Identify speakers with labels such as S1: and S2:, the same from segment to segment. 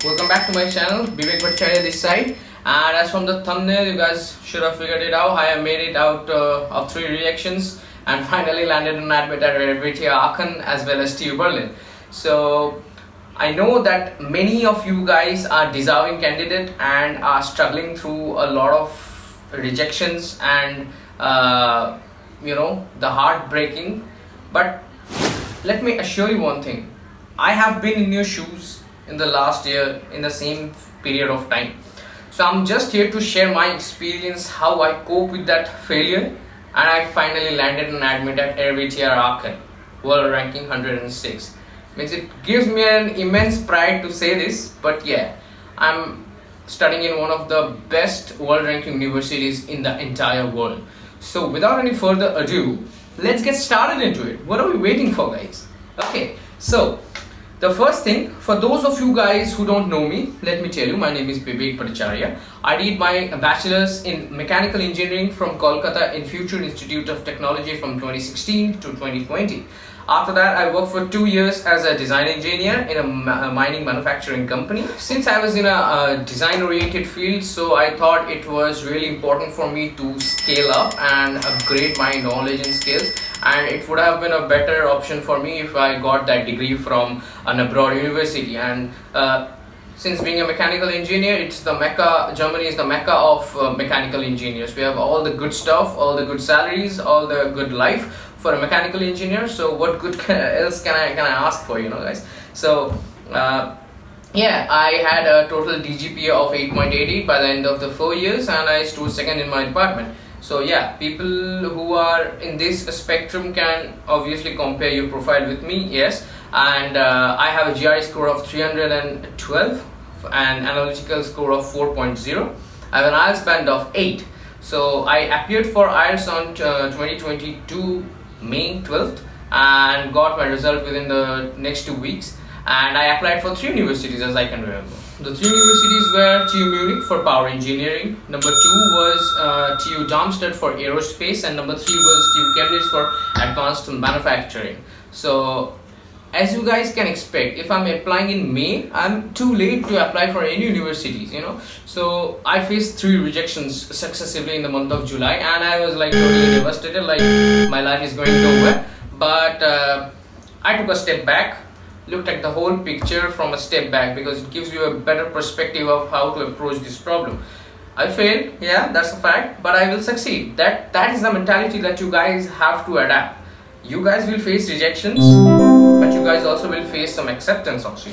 S1: Welcome back to my channel, Bibek this side. And as from the thumbnail, you guys should have figured it out. I have made it out of 3 rejections and finally landed an admit at RWTH Aachen as well as TU Berlin. So I know that many of you guys are deserving candidate and are struggling through a lot of rejections and the heartbreaking. But let me assure you one thing. I have been in your shoes in the last year in the same period of time. So I'm just here to share my experience, how I cope with that failure, and I finally landed an admit at RWTH Aachen, world ranking 106. Means it gives me an immense pride to say this, but yeah, I'm studying in one of the best world ranking universities in the entire world. So without any further ado, let's get started into it. What are we waiting for, guys? Okay, so the first thing, for those of you guys who don't know me, let me tell you, my name is Bibek. I did my bachelor's in mechanical engineering from Kolkata in Future Institute of Technology from 2016 to 2020. After that, I worked for 2 years as a design engineer in a mining manufacturing company. Since I was in a design-oriented field, so I thought it was really important for me to scale up and upgrade my knowledge and skills. And it would have been a better option for me if I got that degree from an abroad university. And since being a mechanical engineer, it's the Mecca. Germany is the Mecca of mechanical engineers. We have all the good stuff, all the good salaries, all the good life for a mechanical engineer. So what good else can I ask for, guys? So yeah, I had a total DGPA of 8.88 by the end of the 4 years, and I stood second in my department. So yeah, people who are in this spectrum can obviously compare your profile with me, yes. And I have a GRE score of 312 and analytical score of 4.0. I have an IELTS band of 8. So I appeared for IELTS on 2022 May 12th and got my result within the next 2 weeks. And I applied for 3 universities as I can remember. The 3 universities were TU Munich for power engineering, number 2 was TU Darmstadt for aerospace, and number 3 was TU Chemnitz for advanced manufacturing. So as you guys can expect, if I'm applying in May, I'm too late to apply for any universities, So I faced 3 rejections successively in the month of July, and I was like totally devastated, like my life is going nowhere. But I took a step back, looked at the whole picture from a step back, because it gives you a better perspective of how to approach this problem. I failed, yeah, that's a fact, but I will succeed. That is the mentality that you guys have to adapt. You guys will face rejections, but you guys also will face some acceptance also,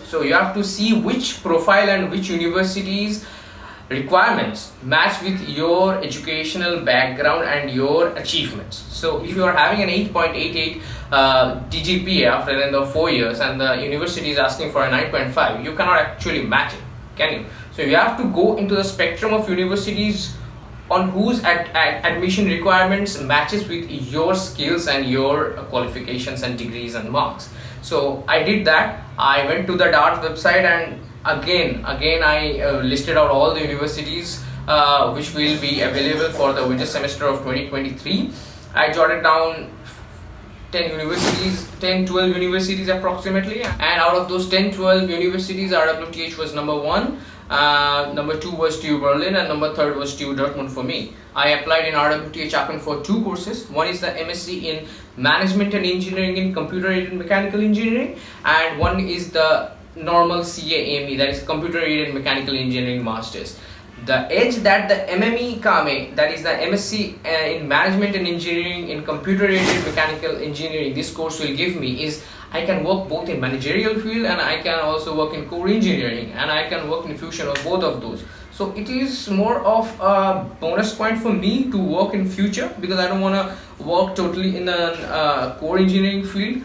S1: So you have to see which profile and which universities requirements match with your educational background and your achievements. So if you are having an 8.88 DGPA after the end of 4 years and the university is asking for a 9.5, you cannot actually match it, can you? So you have to go into the spectrum of universities on whose admission requirements matches with your skills and your qualifications and degrees and marks. So I did that. I went to the DART website, and again I listed out all the universities which will be available for the winter semester of 2023. I jotted down 10-12 universities approximately, and out of those 10-12 universities, RWTH was number 1. Number 2 was TU Berlin, and number 3 was TU Dortmund for me. I applied in RWTH Aachen for 2 courses. One is the MSc in Management and Engineering in Computer Aided Mechanical Engineering, and one is the normal CAME, that is Computer Aided Mechanical Engineering Masters. The edge that the MScMME, that is the MSc in Management and Engineering in Computer Aided Mechanical Engineering, this course will give me is I can work both in managerial field, and I can also work in core engineering, and I can work in fusion of both of those. So it is more of a bonus point for me to work in future, because I don't want to work totally in a core engineering field.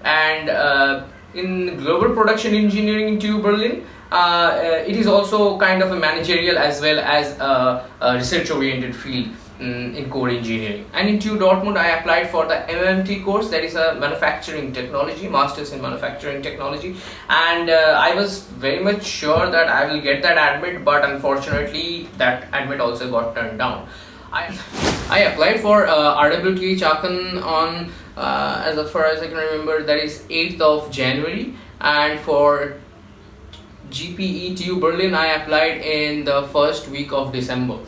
S1: And in global production engineering in TU Berlin, it is also kind of a managerial as well as a research oriented field in core engineering. And in TU Dortmund, I applied for the MMT course, that is a manufacturing technology, masters in manufacturing technology, and I was very much sure that I will get that admit, but unfortunately that admit also got turned down. I applied for RWTH Aachen on as far as I can remember, that is 8th of January, and for GPE TU Berlin, I applied in the first week of December,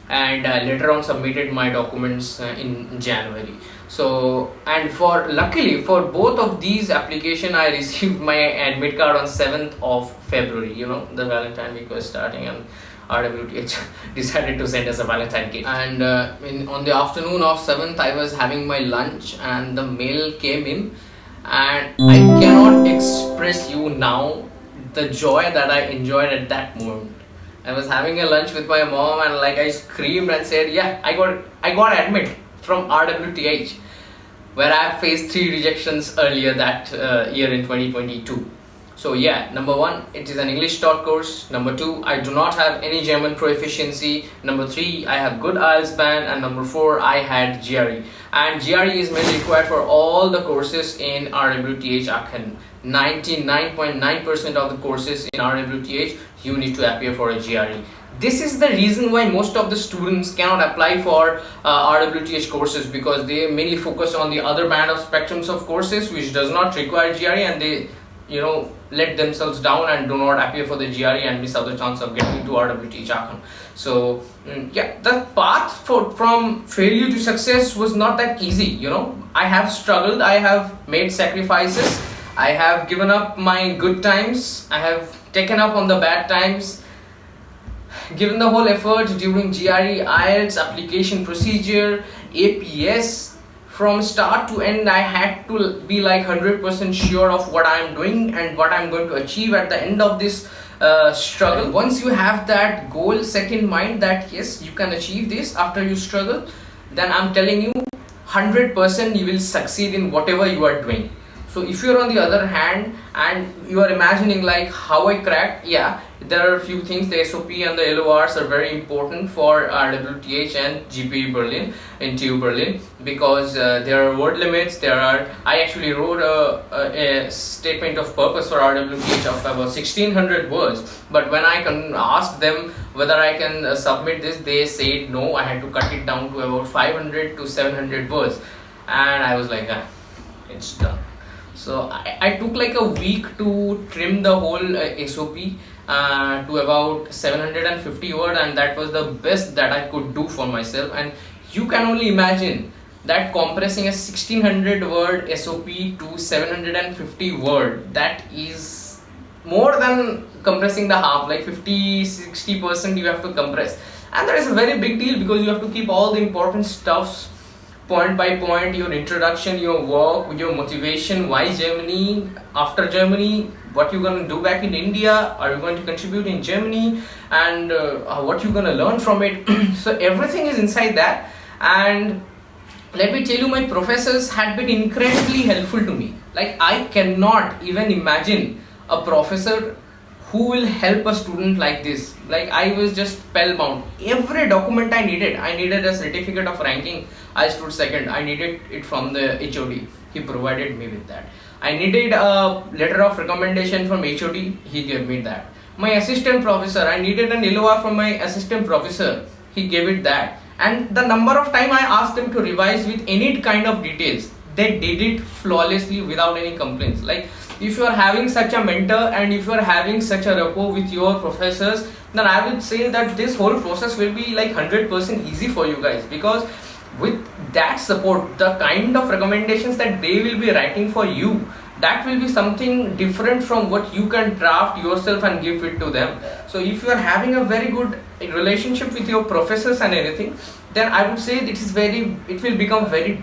S1: and later on submitted my documents in January. So, and for luckily for both of these application, I received my admit card on 7th of February. You know, the Valentine week was starting, and RWTH decided to send us a Valentine gift. And on the afternoon of 7th, I was having my lunch, and the mail came in, and I cannot express you now the joy that I enjoyed at that moment. I was having a lunch with my mom, and like I screamed and said, "Yeah, I got admit from RWTH," where I faced 3 rejections earlier that year in 2022. So yeah, number 1, it is an English taught course. Number 2, I do not have any German proficiency. Number 3, I have good IELTS band. And number 4, I had GRE. And GRE is mainly required for all the courses in RWTH Aachen. 99.9% of the courses in RWTH, you need to appear for a GRE. This is the reason why most of the students cannot apply for RWTH courses, because they mainly focus on the other band of spectrums of courses which does not require GRE, and they let themselves down and do not appear for the GRE and miss out the chance of getting into RWTH Aachen. So yeah, the path from failure to success was not that easy. I have struggled, I have made sacrifices, I have given up my good times, I have taken up on the bad times, given the whole effort during GRE, IELTS, application procedure, APS. From start to end, I had to be like 100% sure of what I am doing and what I am going to achieve at the end of this struggle. Once you have that goal set in mind that yes, you can achieve this after you struggle, then I'm telling you 100% you will succeed in whatever you are doing. So if you're on the other hand and you are imagining like how I cracked, yeah, there are a few things. The SOP and the LORs are very important for RWTH and GPE Berlin in TU Berlin, because there are word limits. I actually wrote a statement of purpose for RWTH of about 1600 words, but when I asked them whether I can submit this, they said no, I had to cut it down to about 500 to 700 words, and I was like, it's done. So I took like a week to trim the whole SOP to about 750 words, and that was the best that I could do for myself. And you can only imagine that compressing a 1600 word SOP to 750 word, that is more than compressing the half, like 50-60% you have to compress, and that is a very big deal, because you have to keep all the important stuffs point by point: your introduction, your work, your motivation, why Germany, after Germany, what you're going to do back in India, are you going to contribute in Germany, and what you're going to learn from it. So everything is inside that. And let me tell you, my professors had been incredibly helpful to me. Like, I cannot even imagine a professor who will help a student like this. Like, I was just spellbound. Every document I needed a certificate of ranking, I stood second. I needed it from the HOD, he provided me with that. I needed a letter of recommendation from HOD, he gave me that. My assistant professor, I needed an LOR from my assistant professor, he gave it that. And the number of time I asked them to revise with any kind of details, they did it flawlessly without any complaints. Like, if you are having such a mentor and if you are having such a rapport with your professors, then I would say that this whole process will be like 100% easy for you guys, because with that support, the kind of recommendations that they will be writing for you, that will be something different from what you can draft yourself and give it to them. So if you are having a very good relationship with your professors and everything, then I would say it will become very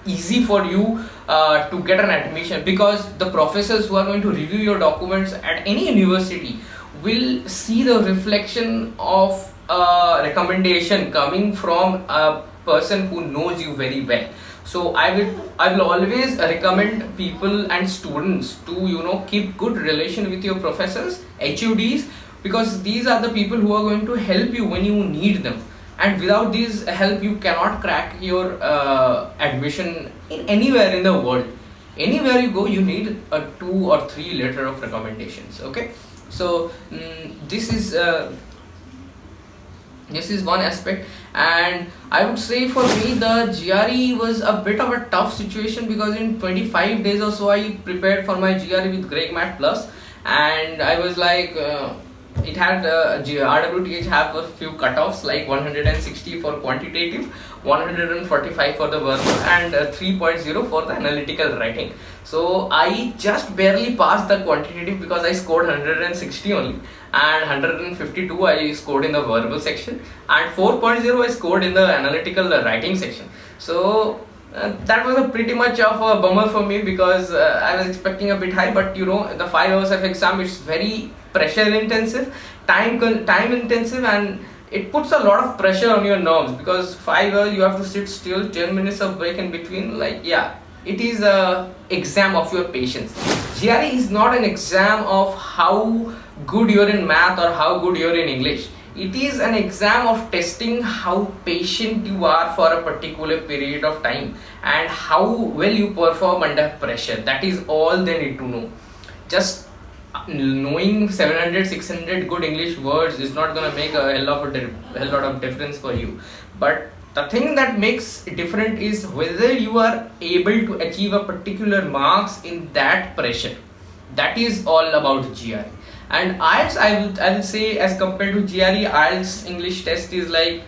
S1: easy for you to get an admission, because the professors who are going to review your documents at any university will see the reflection of recommendation coming from a person who knows you very well. So I will always recommend people and students to keep good relation with your professors, HODs, because these are the people who are going to help you when you need them. And without this help, you cannot crack your admission in anywhere in the world. Anywhere you go, you need a 2 or 3 letter of recommendations. Okay, so this is one aspect. And I would say for me, the GRE was a bit of a tough situation, because in 25 days or so I prepared for my GRE with Greg Math Plus, and I was like, it had RWTH have a few cutoffs like 160 for quantitative, 145 for the verbal, and 3.0 for the analytical writing. So I just barely passed the quantitative because I scored 160 only, and 152 I scored in the verbal section, and 4.0 I scored in the analytical writing section. So that was a pretty much of a bummer for me, because I was expecting a bit high, but you know, the 5 hours of exam, it's very pressure intensive, time intensive, and it puts a lot of pressure on your nerves, because 5 hours you have to sit still, 10 minutes of break in between. Like, yeah, it is a exam of your patience. GRE is not an exam of how good you're in math or how good you're in English. It is an exam of testing how patient you are for a particular period of time and how well you perform under pressure. That is all they need to know. Just knowing 700-600 good English words is not gonna make a hell lot of difference for you. But the thing that makes it different is whether you are able to achieve a particular marks in that pressure. That is all about GRE. And IELTS, I will say, as compared to GRE, IELTS English test is like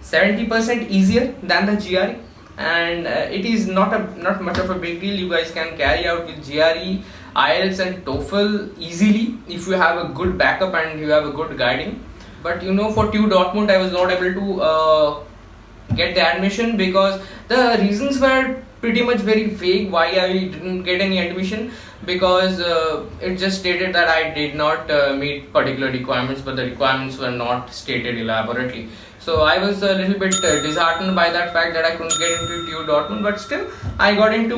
S1: 70% easier than the GRE, and it is not much of a big deal. You guys can carry out with GRE, IELTS and TOEFL easily if you have a good backup and you have a good guiding. But you know, for TU Dortmund I was not able to get the admission because the reasons were pretty much very vague why I didn't get any admission, because it just stated that I did not meet particular requirements, but the requirements were not stated elaborately. So I was a little bit disheartened by that fact that I couldn't get into TU Dortmund, but still I got into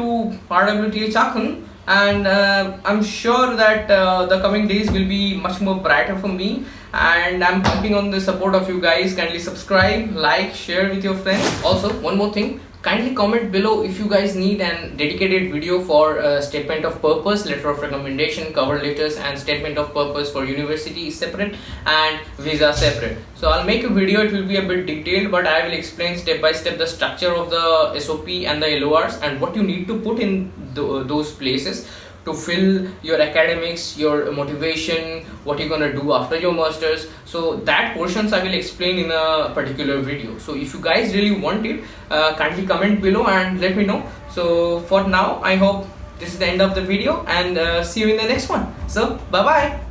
S1: RWTH Aachen, and I'm sure that the coming days will be much more brighter for me, and I'm counting on the support of you guys. Kindly subscribe, like, share with your friends. Also, one more thing, kindly comment below if you guys need an dedicated video for statement of purpose, letter of recommendation, cover letters, and statement of purpose for university separate and visa separate. So I'll make a video. It will be a bit detailed, but I will explain step by step the structure of the SOP and the LORs and what you need to put in those places to fill your academics, your motivation, what you're gonna do after your masters. So that portions I will explain in a particular video. So if you guys really want it, kindly comment below and let me know. So for now, I hope this is the end of the video, and see you in the next one. So bye bye.